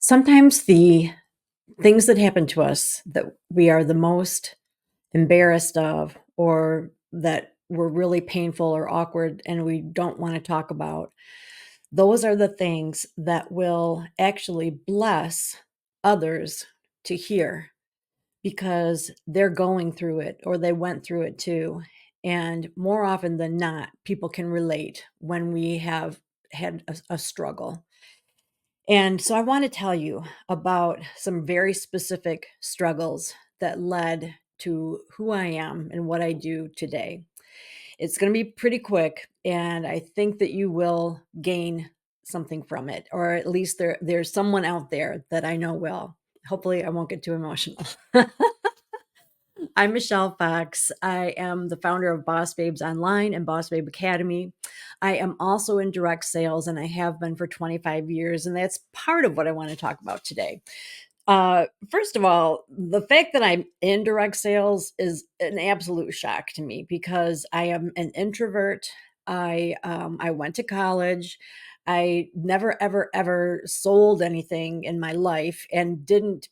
Sometimes the things that happen to us that we are the most embarrassed of, or that were really painful or awkward and we don't want to talk about, those are the things that will actually bless others to hear because they're going through it or they went through it too. And more often than not, people can relate when we have had a struggle. And so I want to tell you about some very specific struggles that led to who I am and what I do today. It's going to be pretty quick, and I think that you will gain something from it, or at least there's someone out there that I know will. Hopefully, I won't get too emotional. I'm Michelle Fox. I am the founder of Boss Babes Online and Boss Babe Academy. I am also in direct sales and I have been for 25 years. And that's part of what I want to talk about today. First of all, the fact that I'm in direct sales is an absolute shock to me because I am an introvert. I went to college. I never ever ever sold anything in my life and didn't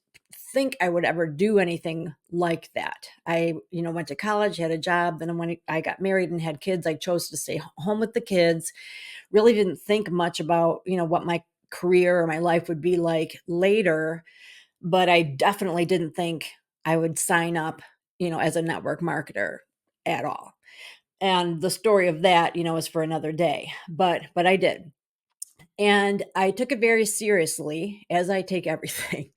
think I would ever do anything like that. I went to college, had a job, then when I got married and had kids, I chose to stay home with the kids. Really didn't think much about what my career or my life would be like later, but I definitely didn't think I would sign up as a network marketer at all. And the story of that is for another day. But I did. And I took it very seriously, as I take everything.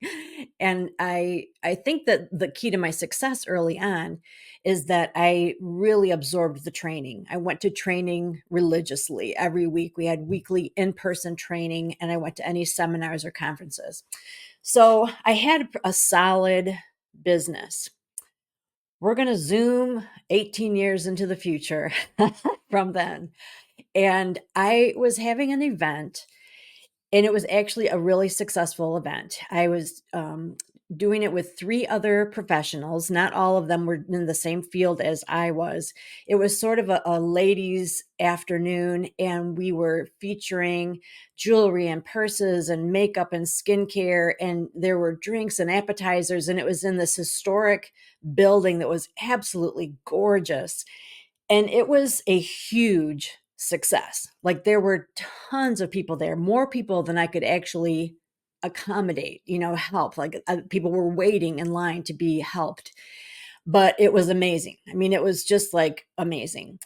And I think that the key to my success early on is that I really absorbed the training. I went to training religiously every week. We had weekly in-person training, and I went to any seminars or conferences. So I had a solid business. We're going to zoom 18 years into the future from then. And I was having an event, and it was actually a really successful event. I was doing it with three other professionals. Not all of them were in the same field as I was. It was sort of a ladies' afternoon, and we were featuring jewelry and purses and makeup and skincare, and there were drinks and appetizers, and it was in this historic building that was absolutely gorgeous. And it was a huge success. Like, there were tons of people there, more people than I could actually accommodate, help. Like, people were waiting in line to be helped. But it was amazing. I mean, it was just like amazing.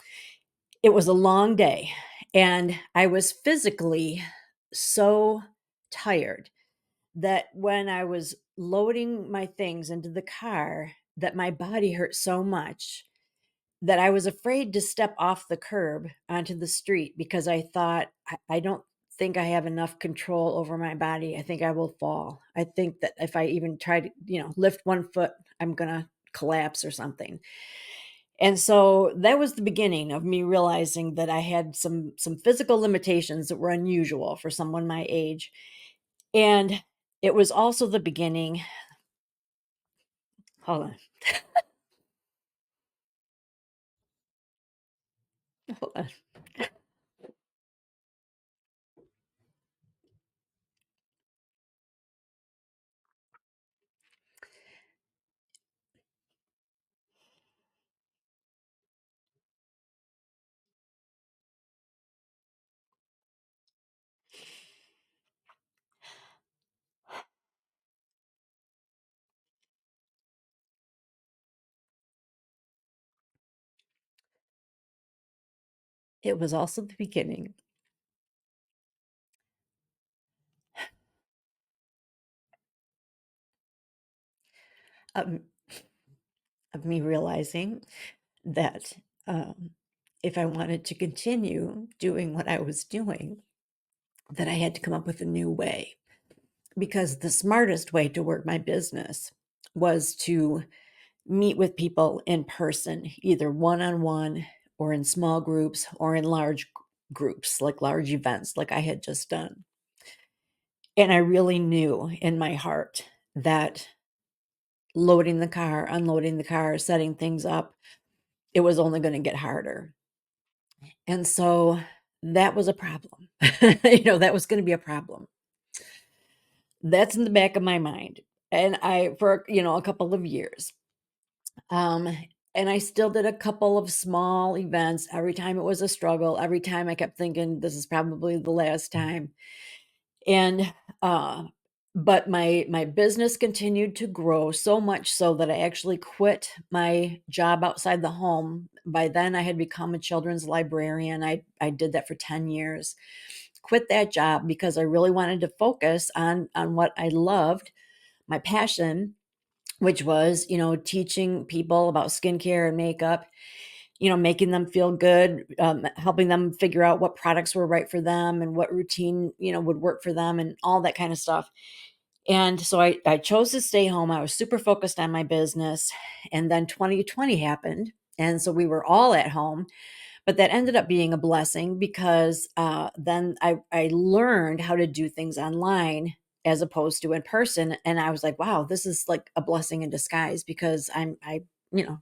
It was a long day, and I was physically so tired that when I was loading my things into the car, that my body hurt so much that I was afraid to step off the curb onto the street because I thought, I don't think I have enough control over my body. I think I will fall. I think that if I even try to lift one foot, I'm going to collapse or something. And so that was the beginning of me realizing that I had some physical limitations that were unusual for someone my age. And it was also the beginning. Hold on. Hold on. It was also the beginning of, of me realizing that um, if I wanted to continue doing what I was doing, that I had to come up with a new way. Because the smartest way to work my business was to meet with people in person, either one on one or in small groups or in large groups, like large events, like I had just done. And I really knew in my heart that loading the car, unloading the car, setting things up, it was only going to get harder. And so that was a problem. That was going to be a problem. that's in the back of my mind. And for, a couple of years. Um, and I still did a couple of small events. Every time it was a struggle. Every time I kept thinking this is probably the last time. And uh but my business continued to grow so much so that I actually quit my job outside the home. By then I had become a children's librarian. I did that for 10 years. Quit that job because I really wanted to focus on what I loved, my passion, which was, teaching people about skincare and makeup, making them feel good, helping them figure out what products were right for them and what routine, would work for them and all that kind of stuff. And so I chose to stay home. I was super focused on my business. And then 2020 happened. And so we were all at home, but that ended up being a blessing because then I learned how to do things online as opposed to in person. And I was like, wow, this is like a blessing in disguise because I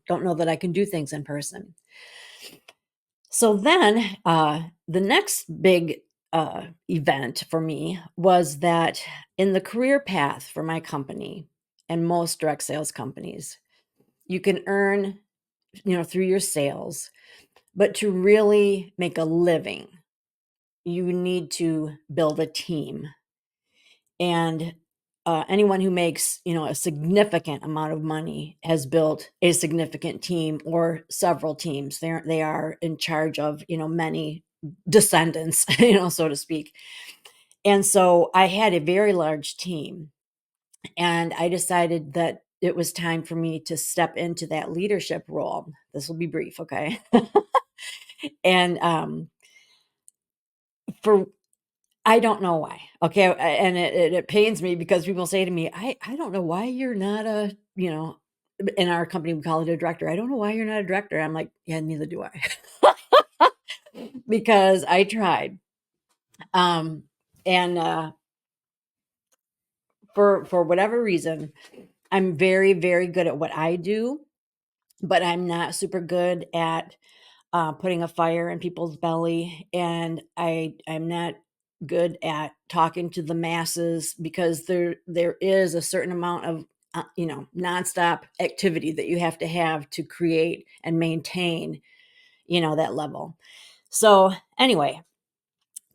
don't know that I can do things in person. So then the next big event for me was that in the career path for my company and most direct sales companies, you can earn, through your sales, but to really make a living, you need to build a team. And anyone who makes, a significant amount of money has built a significant team or several teams. They are in charge of, many descendants, so to speak. And so I had a very large team, and I decided that it was time for me to step into that leadership role. This will be brief, okay? And for I don't know why. Okay. And it pains me because people say to me, I don't know why you're not in our company, we call it a director. I don't know why you're not a director. I'm like, yeah, neither do I. Because I tried. Um, and for whatever reason, I'm very, very good at what I do, but I'm not super good at putting a fire in people's belly, and I'm not good at talking to the masses because there is a certain amount of nonstop activity that you have to create and maintain that level. So anyway,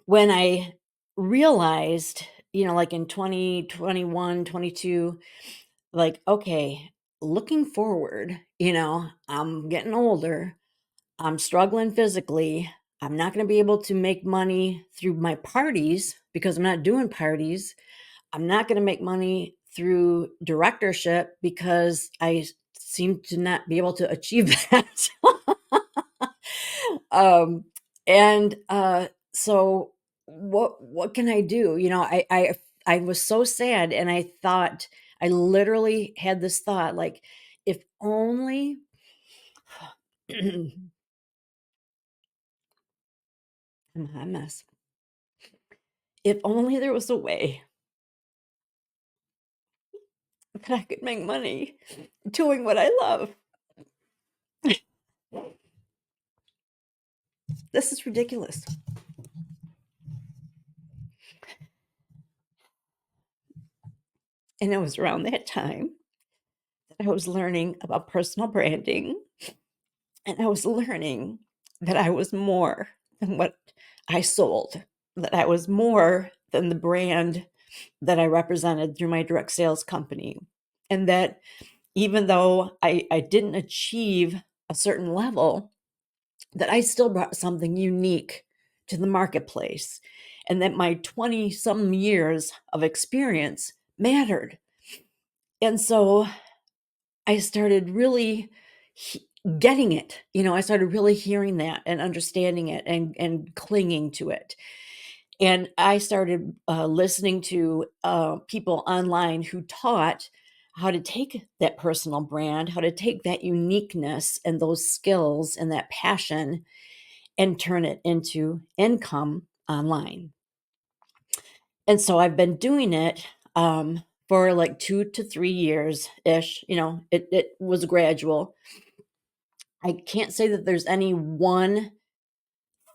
when I realized, like in 2021, 22, like, okay, looking forward, I'm getting older, I'm struggling physically. I'm not going to be able to make money through my parties because I'm not doing parties. I'm not going to make money through directorship because I seem to not be able to achieve that. um, and so what can I do? I was so sad, and I thought, I literally had this thought, like, if only I'm a hot mess. If only there was a way that I could make money doing what I love. This is ridiculous. And it was around that time that I was learning about personal branding, and I was learning that I was more than what I sold, that I was more than the brand that I represented through my direct sales company. And that even though I didn't achieve a certain level, that I still brought something unique to the marketplace, and that my 20 some years of experience mattered. And so I started really getting it. I started really hearing that and understanding it and clinging to it. And I started listening to people online who taught how to take that personal brand, how to take that uniqueness and those skills and that passion and turn it into income online. And so I've been doing it for like 2 to 3 years ish. It was gradual. I can't say that there's any one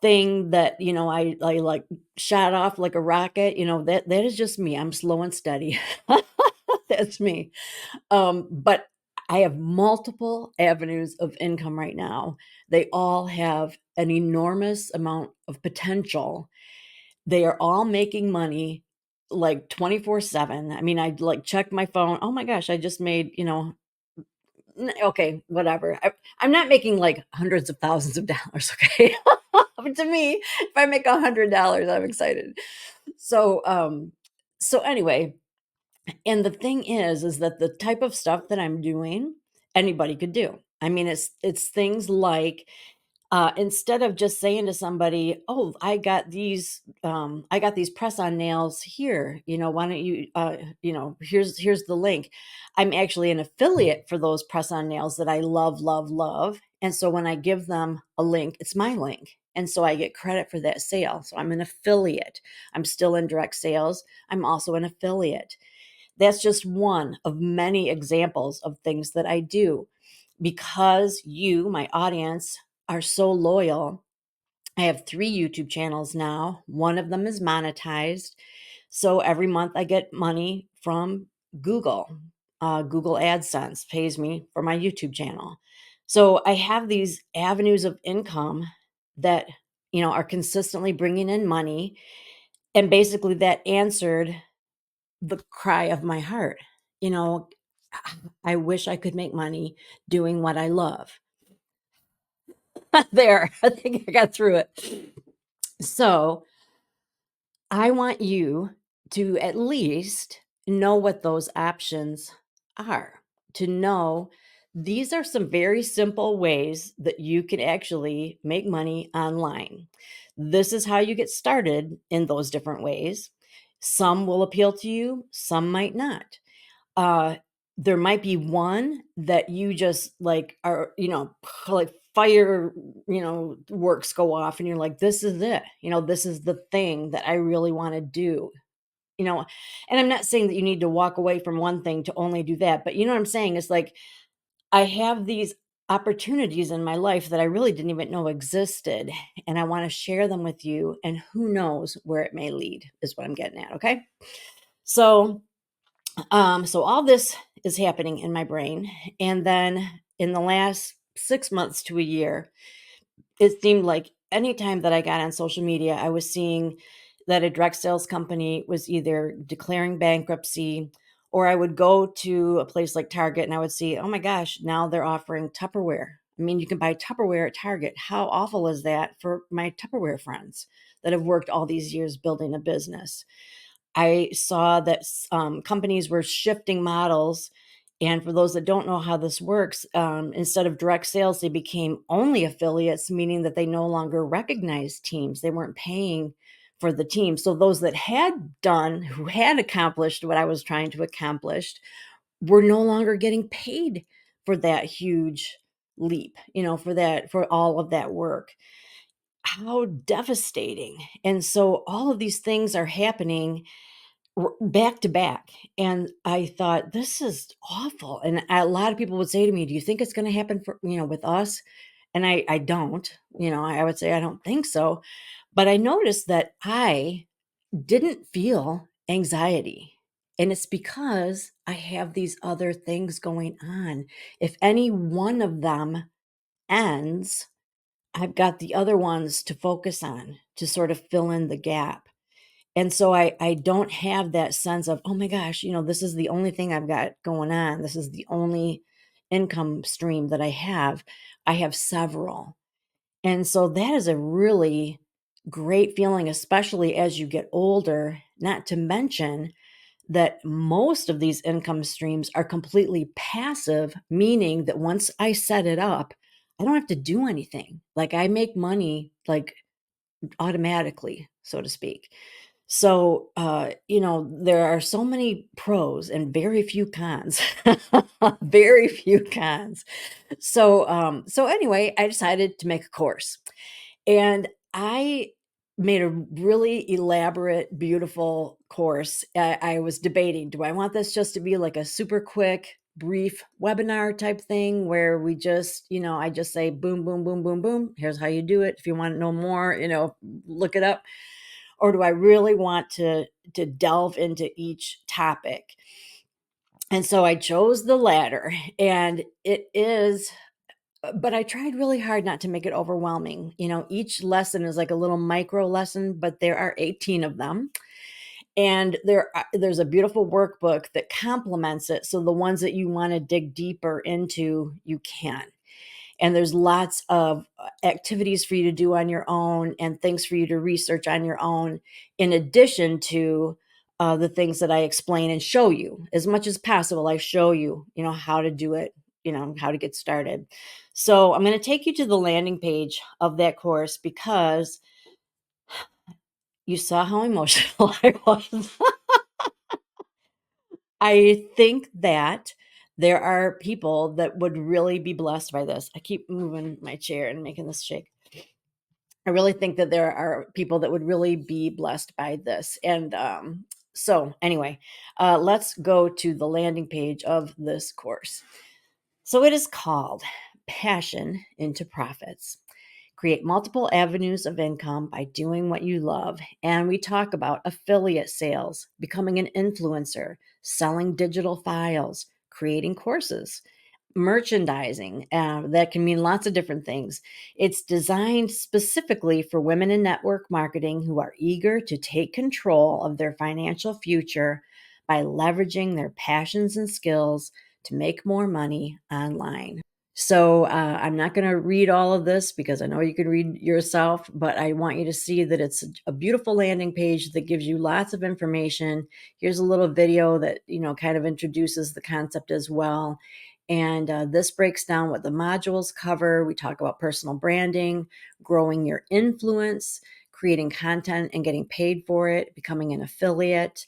thing that, I like shot off like a rocket, that is just me. I'm slow and steady. That's me. But I have multiple avenues of income right now. They all have an enormous amount of potential. They are all making money like 24/7. I mean, I like check my phone. Oh my gosh, I just made, okay, whatever. I'm not making like hundreds of thousands of dollars, okay? But to me, if I make $100, I'm excited. So, so anyway, and the thing is that the type of stuff that I'm doing, anybody could do. I mean, it's things like instead of just saying to somebody, "Oh, I got these press-on nails here. Why don't you, here's the link." I'm actually an affiliate for those press-on nails that I love, love, love. And so when I give them a link, it's my link. And so I get credit for that sale. So I'm an affiliate. I'm still in direct sales. I'm also an affiliate. That's just one of many examples of things that I do because you, my audience, are so loyal. I have 3 YouTube channels now. One of them is monetized. So every month I get money from Google. Google AdSense pays me for my YouTube channel. So I have these avenues of income that, are consistently bringing in money. And basically that answered the cry of my heart. You know, I wish I could make money doing what I love. There, I think I got through it. So I want you to at least know what those options are, to know these are some very simple ways that you can actually make money online. This is how you get started in those different ways. Some will appeal to you, some might not. Uh, there might be one that you just like are, like fire, works go off and you're like, this is it. This is the thing that I really want to do. You know, and I'm not saying that you need to walk away from one thing to only do that, but you know what I'm saying? It's like I have these opportunities in my life that I really didn't even know existed, and I want to share them with you, and who knows where it may lead, is what I'm getting at. Okay. So so all this is happening in my brain. And then in the last 6 months to a year, it seemed like anytime that I got on social media, I was seeing that a direct sales company was either declaring bankruptcy, or I would go to a place like Target and I would see, oh my gosh, now they're offering Tupperware. I mean, you can buy Tupperware at Target. How awful is that for my Tupperware friends that have worked all these years building a business? I saw that companies were shifting models. And for those that don't know how this works, instead of direct sales, they became only affiliates, meaning that they no longer recognized teams. They weren't paying for the team. So those that had done, who had accomplished what I was trying to accomplish, were no longer getting paid for that huge leap, for all of that work. How devastating. And so all of these things are happening back to back. And I thought, this is awful. And a lot of people would say to me, do you think it's going to happen for, with us? And I don't, I would say, I don't think so. But I noticed that I didn't feel anxiety. And it's because I have these other things going on. If any one of them ends, I've got the other ones to focus on to sort of fill in the gap. And so I don't have that sense of, oh my gosh, this is the only thing I've got going on. This is the only income stream that I have. I have several. And so that is a really great feeling, especially as you get older, not to mention that most of these income streams are completely passive, meaning that once I set it up, I don't have to do anything. Like I make money like automatically, so to speak. So, there are so many pros and very few cons. Very few cons. So anyway, I decided to make a course. And I made a really elaborate, beautiful course. I was debating, do I want this just to be like a super quick, brief webinar type thing where we just, I just say boom, boom, boom, boom, boom. Here's how you do it. If you want to know more, look it up. Or do I really want to delve into each topic? And so I chose the latter, and it is, but I tried really hard not to make it overwhelming. Each lesson is like a little micro lesson, but there are 18 of them. And there's a beautiful workbook that complements it. So the ones that you want to dig deeper into, you can. And there's lots of activities for you to do on your own and things for you to research on your own, in addition to the things that I explain and show you. As much as possible, I show you, how to do it, how to get started. So I'm going to take you to the landing page of that course because you saw how emotional I was. I think that there are people that would really be blessed by this. I keep moving my chair and making this shake. I really think that there are people that would really be blessed by this. And so, anyway, let's go to the landing page of this course. So, it is called Passion into Profits. Create multiple avenues of income by doing what you love. And we talk about affiliate sales, becoming an influencer, selling digital files, creating courses, merchandising. That can mean lots of different things. It's designed specifically for women in network marketing who are eager to take control of their financial future by leveraging their passions and skills to make more money online. So I'm not going to read all of this because I know you can read yourself, but I want you to see that it's a beautiful landing page that gives you lots of information. Here's a little video that, kind of introduces the concept as well. And this breaks down what the modules cover. We talk about personal branding, growing your influence, creating content and getting paid for it, becoming an affiliate,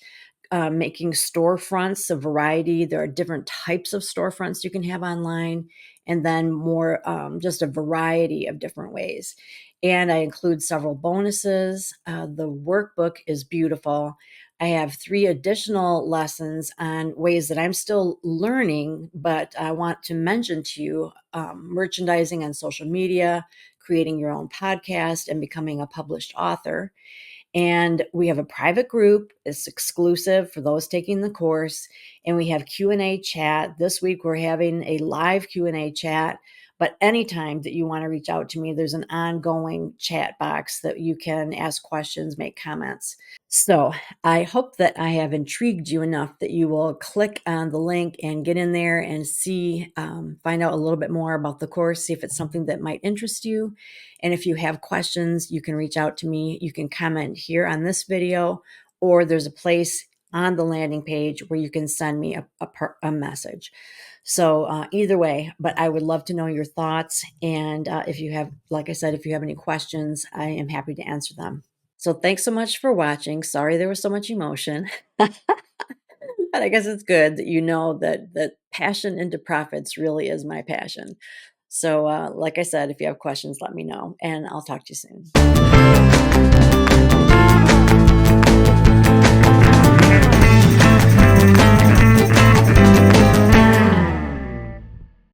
making storefronts, a variety. There are different types of storefronts you can have online, and then more just a variety of different ways. And I include several bonuses. The workbook is beautiful. I have 3 additional lessons on ways that I'm still learning, but I want to mention to you merchandising on social media, creating your own podcast, and becoming a published author. And we have a private group. It's exclusive for those taking the course. And we have Q&A chat. This week we're having a live Q&A chat. But anytime that you want to reach out to me, there's an ongoing chat box that you can ask questions, make comments. So I hope that I have intrigued you enough that you will click on the link and get in there and see, find out a little bit more about the course, see if it's something that might interest you. And if you have questions, you can reach out to me. You can comment here on this video, or there's a place on the landing page where you can send me a message. So either way, but I would love to know your thoughts. And if you have, like I said, if you have any questions, I am happy to answer them. So thanks so much for watching. Sorry there was so much emotion. But I guess it's good that you know that passion into profits really is my passion. So like I said, if you have questions, let me know, and I'll talk to you soon.